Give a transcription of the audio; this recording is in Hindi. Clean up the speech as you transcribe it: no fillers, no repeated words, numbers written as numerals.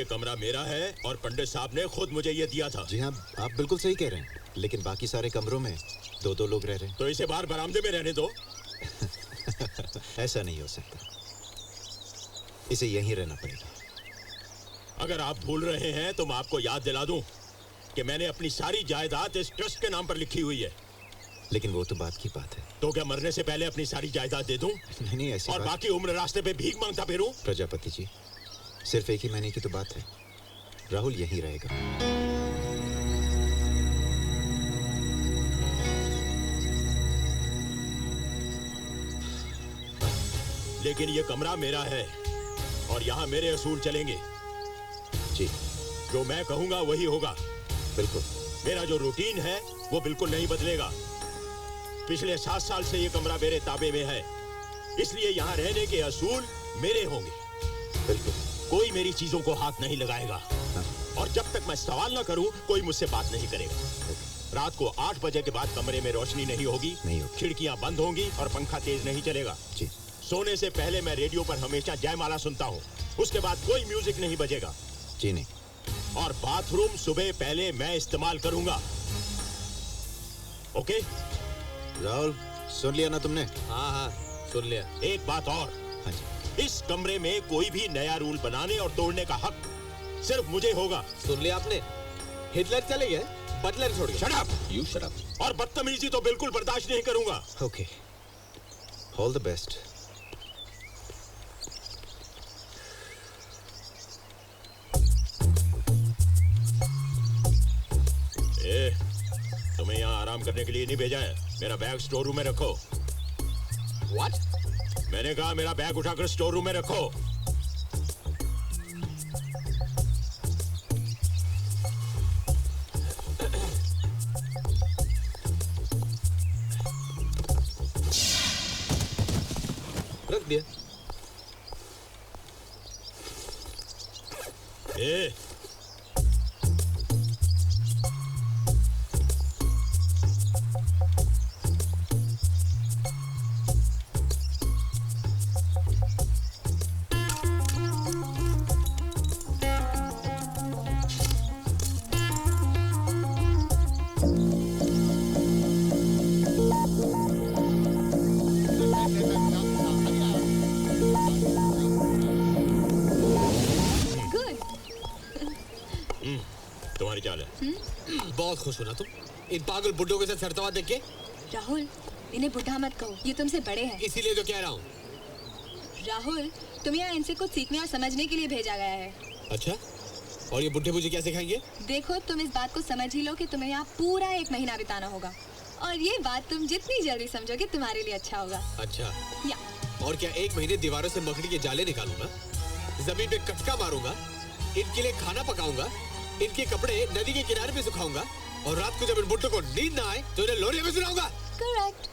ये कमरा मेरा है और पंडित साहब ने खुद मुझे ये दिया था। जी हाँ, आप बिल्कुल सही कह रहे हैं, लेकिन बाकी सारे कमरों में दो दो लोग रह रहे हैं। तो इसे बाहर बरामदे में रहने दो। ऐसा नहीं हो सकता, इसे यहीं रहना पड़ेगा। अगर आप भूल रहे हैं तो मैं आपको याद दिला दूं कि मैंने अपनी सारी जायदाद इस ट्रस्ट के नाम पर लिखी हुई है। लेकिन वो तो बात की बात है। तो क्या मरने से पहले अपनी सारी जायदाद दे दूं? नहीं ऐसी और बात... बाकी उम्र रास्ते पे भीख मांगता फिरूं? प्रजापति जी, सिर्फ एक ही महीने की तो बात है। राहुल यहीं रहेगा। लेकिन ये कमरा मेरा है और यहाँ मेरे असूल चलेंगे। जी, जो मैं कहूंगा वही होगा। बिल्कुल। मेरा जो रूटीन है वो बिल्कुल नहीं बदलेगा। पिछले 7 साल से ये कमरा मेरे ताबे में है, इसलिए यहाँ रहने के असूल मेरे होंगे। बिल्कुल। कोई मेरी चीजों को हाथ नहीं लगाएगा। हाँ। और जब तक मैं सवाल ना करूं कोई मुझसे बात नहीं करेगा। रात को 8 बजे के बाद कमरे में रोशनी नहीं होगी, खिड़कियां बंद होंगी और पंखा तेज नहीं चलेगा। जी। सोने से पहले मैं रेडियो पर हमेशा जयमाला सुनता हूँ। उसके बाद कोई म्यूजिक नहीं बजेगा। जी नहीं। और बाथरूम सुबह पहले मैं इस्तेमाल करूंगा। ओके? राहुल, सुन लिया ना तुमने? हाँ हाँ सुन लिया। एक बात और। हाँ जी। इस कमरे में कोई भी नया रूल बनाने और तोड़ने का हक सिर्फ मुझे होगा। सुन लिया आपने? हिटलर चले गए, बटलर छोड़ गए। Shut up! You shut up. और बदतमीजी तो बिल्कुल बर्दाश्त नहीं करूंगा। Okay, all the best. तुम्हें यहाँ आराम करने के लिए नहीं भेजा है। मेरा बैग स्टोर रूम में रखो। What? मैंने कहा मेरा बैग उठाकर स्टोर रूम में रखो। रख दिया। तुम्हारी चाल है। बहुत खुश हो ना तुम इन पागल बुड्ढों के साथ चढ़ता हुआ देख के? राहुल, इन्हें बुढ़ा मत कहो, ये तुमसे बड़े हैं। इसीलिए तो कह रहा हूँ। राहुल, तुम्हें यहाँ इनसे कुछ सीखने और समझने के लिए भेजा गया है। अच्छा, और ये बुड्ढे मुझे क्या सिखाएंगे? देखो, तुम इस बात को समझ ही लो कि तुम्हें यहाँ पूरा 1 महीना बिताना होगा, और ये बात तुम जितनी जल्दी समझोगे तुम्हारे लिए अच्छा होगा। अच्छा, या और क्या 1 महीने दीवारों से मकड़ी के जाले निकालूंगा, जमीन पे कटका मारूंगा, इनके लिए खाना पकाऊंगा, इनके कपड़े नदी के किनारे पे सुखाऊंगा, और रात को जब इन बुड्ढों को नींद ना आए तो इन्हें लोरिया में सुनाऊंगा। करेक्ट।